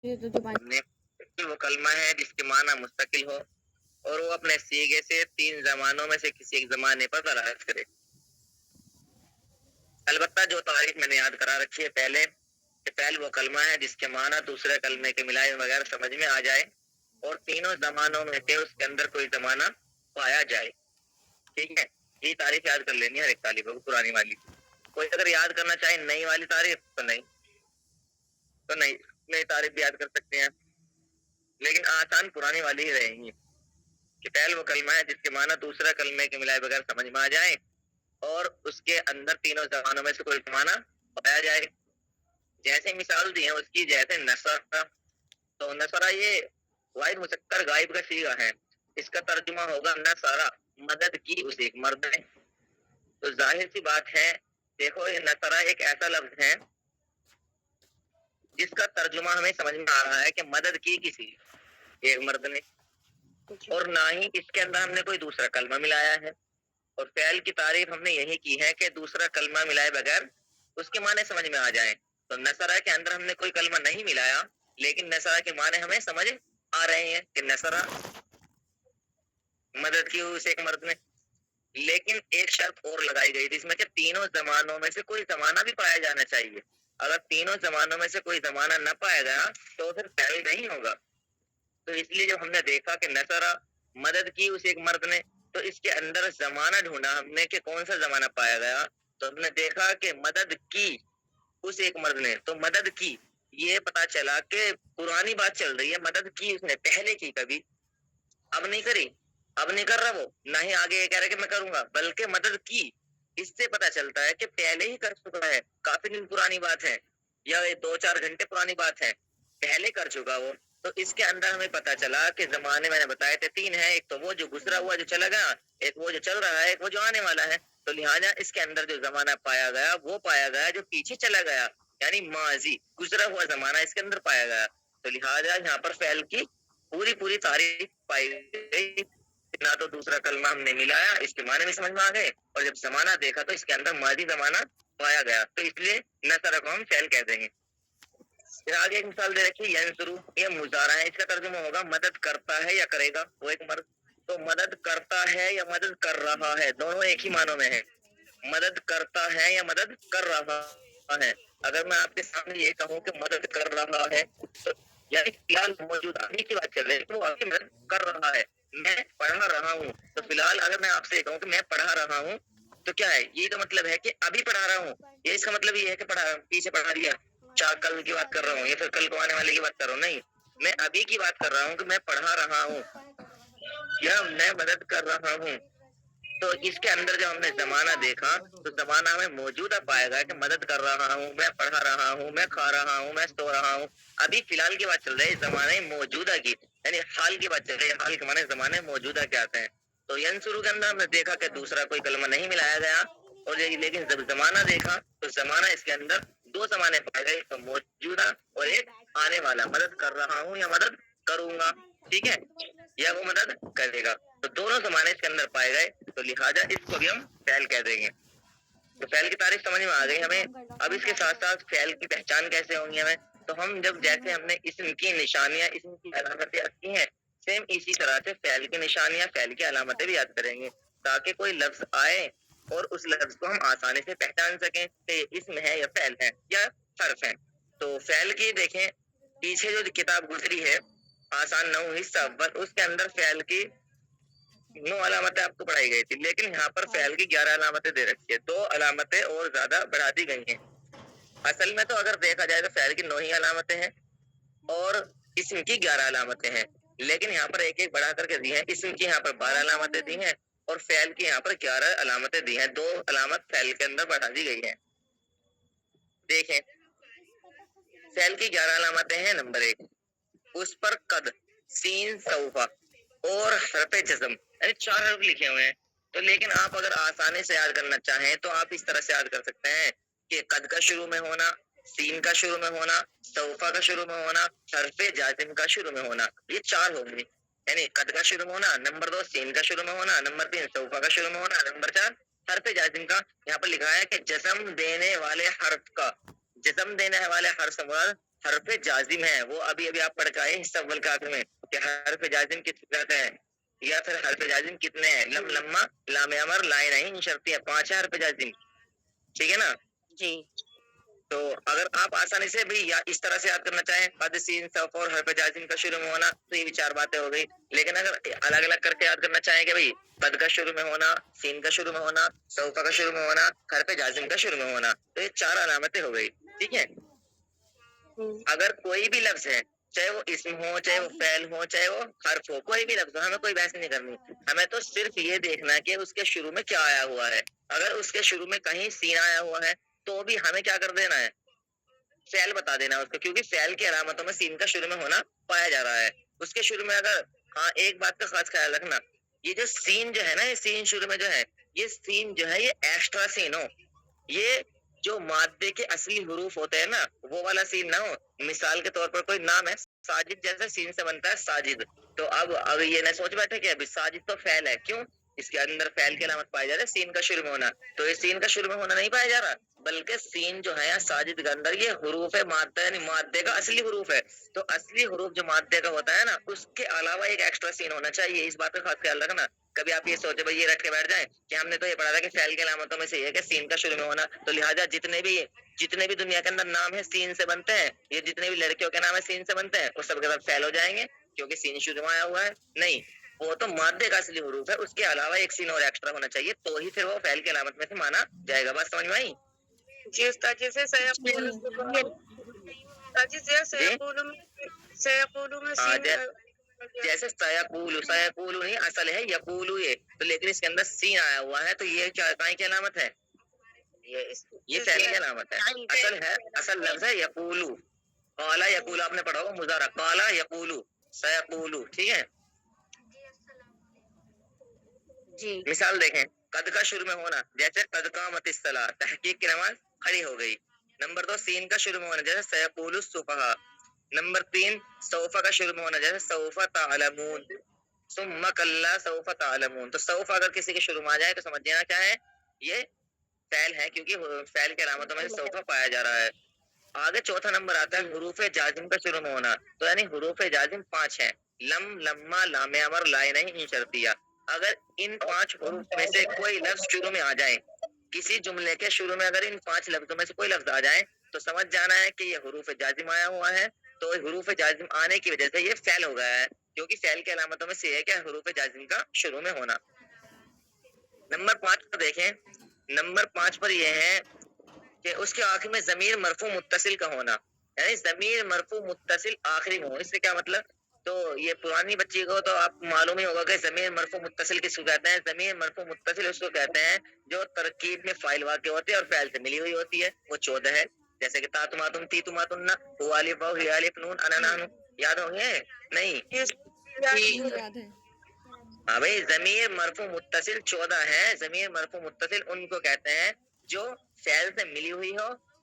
وہ کلمہ ہے جس کے معنی مستقل ہو اور وہ اپنے سیغے سے 3 زمانوں میں سے کسی ایک زمانے پر دلالت کرے۔ البتہ جو تعریف میں نے یاد کرا رکھی ہے پہلے، کہ فعل وہ کلمہ ہے جس کے معنی دوسرے کلمے کے ملائے بغیر سمجھ میں آ جائے اور تینوں زمانوں میں سے اس کے اندر کوئی زمانہ پایا جائے۔ ٹھیک ہے، یہ تعریف یاد کر لینی ہے ہر ایک طالب کو، پرانی والی۔ کوئی اگر یاد کرنا چاہے نئی والی تعریف تو نئی تعریف بھی یاد کر سکتے ہیں، لیکن آسان پرانی والی ہی رہیں گی کہ فعل وہ کلمہ ہے جس کے معنی دوسرا کلمے کے ملائے بغیر سمجھ میں آ جائے اور اس کے اندر تینوں زبانوں میں سے کوئی معنی پایا جائے۔ جیسے مثال دی ہے اس کی، جیسے نصرہ، تو نصرہ یہ واحد مذکر غائب کا صیغہ ہے، اس کا ترجمہ ہوگا نصرہ، مدد کی اس ایک مرد نے۔ تو ظاہر سی بات ہے، دیکھو یہ نصرہ ایک ایسا لفظ ہے جس کا ترجمہ ہمیں سمجھ میں آ رہا ہے کہ مدد کی کسی ایک مرد نے، اور نہ ہی اس کے اندر ہم نے کوئی دوسرا کلمہ ملایا ہے۔ اور فعل کی تعریف ہم نے یہی کی ہے کہ دوسرا کلمہ ملائے بغیر اس کے معنی سمجھ میں آ جائیں۔ تو نصرہ کے اندر ہم نے کوئی کلمہ نہیں ملایا، لیکن نصرہ کے معنی ہمیں سمجھ آ رہے ہیں کہ نصرہ مدد کی اس ایک مرد نے۔ لیکن ایک شرط اور لگائی گئی تھی اس میں کہ تینوں زمانوں میں سے کوئی زمانہ بھی پایا جانا چاہیے۔ اگر تینوں زمانوں میں سے کوئی زمانہ نہ پایا گیا تو پھر فعل نہیں ہوگا۔ تو اس لیے جب ہم نے دیکھا کہ نصرہ مدد کی اس ایک مرد نے، تو اس کے اندر زمانہ ڈھونڈا ہم نے کہ کون سا زمانہ پایا گیا، تو ہم نے دیکھا کہ مدد کی اس ایک مرد نے، تو مدد کی یہ پتا چلا کہ پرانی بات چل رہی ہے، مدد کی اس نے پہلے کی، کبھی اب نہیں کری، اب نہیں کر رہا وہ، نہ ہی آگے یہ کہہ رہا کہ میں کروں گا، بلکہ مدد کی۔ اس سے پتا چلتا ہے کہ پہلے ہی کر چکا ہے، کافی دن پرانی بات ہے یا 2-4 گھنٹے پرانی بات ہے، پہلے کر چکا وہ۔ تو اس کے اندر ہمیں پتا چلا کہ زمانے میں نے بتائے تھے 3 ہیں، ایک تو وہ جو گزرا ہوا جو چلا گیا، ایک وہ جو چل رہا ہے، ایک وہ جو آنے والا ہے۔ تو لہٰذا اس کے اندر جو زمانہ پایا گیا وہ پایا گیا جو پیچھے چلا گیا، یعنی ماضی گزرا ہوا زمانہ اس کے اندر پایا گیا۔ تو لہٰذا یہاں پر فعل کی پوری تعریف پائی گئی، نہ تو دوسرا کلمہ ہم نے ملایا، اس کے معنی بھی سمجھ میں آ گئے، اور جب زمانہ دیکھا تو اس کے اندر ماضی زمانہ پایا گیا، تو اس لیے نصرہ کو ہم فعل کہہ دیں گے۔ پھر آگے ایک مثال دے رکھی ینصرو، یہ مضارع ہے، اس کا ترجمہ ہوگا مدد کرتا ہے یا کرے گا وہ ایک مرد۔ تو مدد کرتا ہے یا مدد کر رہا ہے، دونوں ایک ہی معنوں میں ہے، مدد کرتا ہے یا مدد کر رہا ہے۔ اگر میں آپ کے سامنے یہ کہوں کہ مدد کر رہا ہے، تو یعنی فی الحال موجود ابھی کی بات چل رہی ہے، تو وہ ابھی مدد کر رہا ہے، میں پڑھا رہا ہوں۔ تو فی الحال اگر میں آپ سے یہ کہوں کہ میں پڑھا رہا ہوں، تو کیا ہے، یہ تو مطلب ہے کہ ابھی پڑھا رہا ہوں، یہ اس کا مطلب یہ ہے کہ پیچھے پڑھا دیا، کل کی بات کر رہا ہوں یا پھر کل کو آنے والے کی بات کر رہا ہوں، نہیں، میں ابھی کی بات کر رہا ہوں کہ میں پڑھا رہا ہوں یا میں مدد کر رہا ہوں۔ تو اس کے اندر جب ہم نے زمانہ دیکھا تو زمانہ میں موجودہ پائے گا کہ مدد کر رہا ہوں، میں پڑھا رہا ہوں، میں کھا رہا ہوں، میں سو رہا ہوں۔ ابھی فی الحال کی بات چل رہی ہے زمانے موجودہ کی، یعنی حال کی بات چل رہی ہے، حال کے معنی زمانے موجودہ کے آتے ہیں۔ تو ینصرو کے اندر ہم نے دیکھا کہ دوسرا کوئی کلمہ نہیں ملایا گیا، اور لیکن جب زمانہ دیکھا تو زمانہ اس کے اندر 2 زمانے پائے گئے، تو موجودہ اور ایک آنے والا، مدد کر رہا ہوں یا مدد کروں گا، ٹھیک ہے، یا وہ مدد کرے گا، تو دونوں زمانے اس کے اندر پائے گئے، تو لہٰذا اس کو بھی ہم فعل کہہ دیں گے۔ تو فعل کی تعریف سمجھ میں آ گئی ہمیں۔ اب اس کے ساتھ ساتھ فعل کی پہچان کیسے ہوں گی ہمیں، تو ہم جب جیسے ہم نے اسم کی نشانیاں، اسم کی علامتیں رکھی ہیں، سیم اسی طرح سے فعل کی نشانیاں، فعل کی علامتیں بھی یاد کریں گے، تاکہ کوئی لفظ آئے اور اس لفظ کو ہم آسانی سے پہچان سکیں کہ یہ اسم ہے یا فعل ہے یا حرف ہے۔ تو فعل کی دیکھیں، پیچھے جو کتاب گزری ہے آسان 9 حصہ اول، اس کے اندر فعل کی 9 علامتیں آپ کو پڑھائی گئی تھی، لیکن یہاں پر فعل کی 11 علامتیں دے رکھی ہے، 2 علامتیں اور زیادہ بڑھا دی گئی ہیں۔ اصل میں تو اگر دیکھا جائے تو فعل کی 9 ہی علامتیں ہیں اور اسم کی 11 علامتیں ہیں، لیکن یہاں پر ایک ایک بڑھا کر کے دی ہیں۔ اسم کی یہاں پر 12 علامتیں دی ہیں اور فعل کی یہاں پر 11 علامتیں دی ہیں، 2 علامت فعل کے اندر بڑھا دی گئی ہیں۔ دیکھیں فعل کی 11 علامتیں ہیں، نمبر 1 اس پر قد، سین، سوفا اور حرف جزم، یعنی 4 حرف لکھے ہوئے ہیں۔ تو لیکن آپ اگر آسانی سے یاد کرنا چاہیں تو آپ اس طرح سے یاد کر سکتے ہیں کہ قد کا شروع میں ہونا، سین کا شروع میں ہونا، سوفا کا شروع میں ہونا، حرف جازم کا شروع میں ہونا، یہ 4 ہوں گے، یعنی قد کا شروع میں ہونا، نمبر 2 سین کا شروع میں ہونا، نمبر 3 سوفا کا شروع میں ہونا، نمبر 4 حرف جازم کا۔ یہاں پر لکھا ہے کہ جزم دینے والے حرف کا، جزم دینے والے حرف سے مراد حرف جازم ہے، وہ ابھی ابھی آپ پڑھ کے آئے حصہ اول کے آخر میں کہ حرف جازم کتنے ہیں، یا پھر حرف جازم کتنے ہیں؟ لم، لما، لام امر، لائن نہیں شرطیہ، 5 ہے حرف جازم، ٹھیک ہے نا؟ جی تو اگر آپ آسانی سے بھی یا اس طرح سے یاد کرنا چاہیں قد، سین، سوف اور حرف جازم کا شروع میں ہونا، تو یہ بھی 4 باتیں ہو گئی. لیکن اگر الگ الگ کر کے یاد کرنا چاہیں کہ بھائی قد کا شروع میں ہونا، سین کا شروع میں ہونا، سوف کا شروع میں ہونا، حرف جازم کا شروع میں ہونا، تو یہ 4 علامتیں ہو گئی. ٹھیک ہے. اگر کوئی بھی لفظ ہے، چاہے وہ اسم ہو، چاہے وہ فعل ہو، چاہے وہ حرف ہو، کوئی بھی لفظ ہو، ہمیں کوئی بحث نہیں کرنی. ہمیں تو صرف یہ دیکھنا ہے کہ اس کے شروع میں کیا آیا ہوا ہے. اگر اس کے شروع میں کہیں سین آیا ہوا ہے تو بھی ہمیں کیا کر دینا ہے؟ فعل بتا دینا ہے اس کو، کیونکہ فعل کی علامتوں میں سین کا شروع میں ہونا پایا جا رہا ہے. اس کے شروع میں اگر، ہاں ایک بات کا خاص خیال رکھنا، یہ جو سین جو ہے نا، یہ سین شروع میں جو ہے، یہ سین جو ہے یہ ایکسٹرا سین ہو. یہ جو مادے کے اصلی حروف ہوتے ہیں نا، وہ والا سین نہ ہو. مثال کے طور پر کوئی نام ہے ساجد، جیسے سین سے بنتا ہے ساجد، تو اب یہ نہ سوچ بیٹھے کہ ابھی ساجد تو فعل ہے، کیوں؟ اس کے اندر فعل کی علامت پائی جا رہی ہے سین کا شروع میں ہونا. تو یہ سین کا شروع میں ہونا نہیں پایا جا رہا، بلکہ سین جو ہے ساجد کے اندر یہ حروف مادہ، یعنی مادے کا اصلی حروف ہے. تو اصلی حروف جو مادے کا ہوتا ہے نا، اس کے علاوہ ایک ایکسٹرا سین ہونا چاہیے. اس بات کا خاص خیال رکھنا. کبھی آپ یہ سوچے بھائی یہ رکھ کے بیٹھ جائیں کہ ہم نے تو یہ پڑھا تھا کہ فعل کی علامتوں میں سے یہ ہے کہ سین کا شروع میں ہونا، تو لہٰذا جتنے بھی دنیا کے اندر نام ہے سین سے بنتے ہیں، یہ جتنے بھی لڑکیوں کے نام ہے سین سے بنتے ہیں، وہ سب کے ساتھ فعل ہو جائیں گے کیونکہ سین شروع میں آیا ہوا ہے. نہیں، وہ تو مادے کا اصلی حروف ہے، اس کے علاوہ ایک سین اور ایکسٹرا ہونا چاہیے، تو ہی پھر وہ فعل کی علامت میں سے مانا جائے گا. بات سمجھ میں آئی؟ جی استاد، جیسے سیقول، سیقول میں ہاں، سین جیسے سیقول نہیں، اصل ہے یقول یہ، تو لیکن اس کے اندر سین آیا ہوا ہے، تو یہ کیا کی علامت ہے؟ یہ فعل کی علامت ہے. اصل ہے، اصل لفظ ہے یقولو. قالا یقول آپ نے پڑھا ہوگا مضارع، قالا یقولو، سیقولو. ٹھیک ہے. جی مثال دیکھیں، قد کا شروع میں ہونا، جیسے قد قامت الصلاۃ، تحقیق کی نماز کھڑی ہو گئی. نمبر 2 سین کا شروع میں ہونا، جیسے سیقول السفہاء. نمبر 3 سوف کا شروع میں ہونا، جیسے سوف تعلمون، ثم کلا سوف تعلمون. تو سوف اگر کسی کے شروع میں آ جائے تو سمجھ جانا کیا ہے، یہ فعل ہے، کیونکہ فعل کی علامتوں میں سے سوف پایا جا رہا ہے. آگے چوتھا نمبر آتا ہے حروف جازم کا شروع میں ہونا، تو یعنی حروف جازم 5 ہیں: لم، لما، لام امر، لائن نہیں شرطیہ. اگر ان 5 حروف میں سے کوئی لفظ شروع میں آ جائے، کسی جملے کے شروع میں اگر ان 5 لفظوں میں سے کوئی لفظ آ جائے تو سمجھ جانا ہے کہ یہ حروف جازم آیا ہوا ہے. تو حروف جازم آنے کی وجہ سے یہ فعل ہو گیا ہے، کیونکہ فعل کی علامتوں میں سے یہ ہے کہ حروف جازم کا شروع میں ہونا. نمبر 5 پر دیکھیں، نمبر 5 پر یہ ہے کہ اس کے آخر میں ضمیر مرفوع متصل کا ہونا، یعنی ضمیر مرفوع متصل آخری میں ہو. اس سے کیا مطلب؟ تو یہ پرانی بچی کو تو آپ معلوم ہی ہوگا کہ ضمیر مرفوع متصل کس کو کہتے ہیں. ضمیر مرفوع متصل اس کو کہتے ہیں جو ترکیب میں فاعل واقع ہوتے ہیں اور فعل سے ملی ہوئی ہوتی ہے. وہ 14 ہے، جیسے کہ تا تماتم، تی تماتن، ہو الف واو، ہی الف نون، انا نحن. یاد ہوں گے نہیں؟ یاد ہے. ہاں بھائی، ضمیر مرفوع متصل 14 ہے. ضمیر مرفوع متصل ان کو کہتے ہیں جو فعل سے ملی ہوئی ہو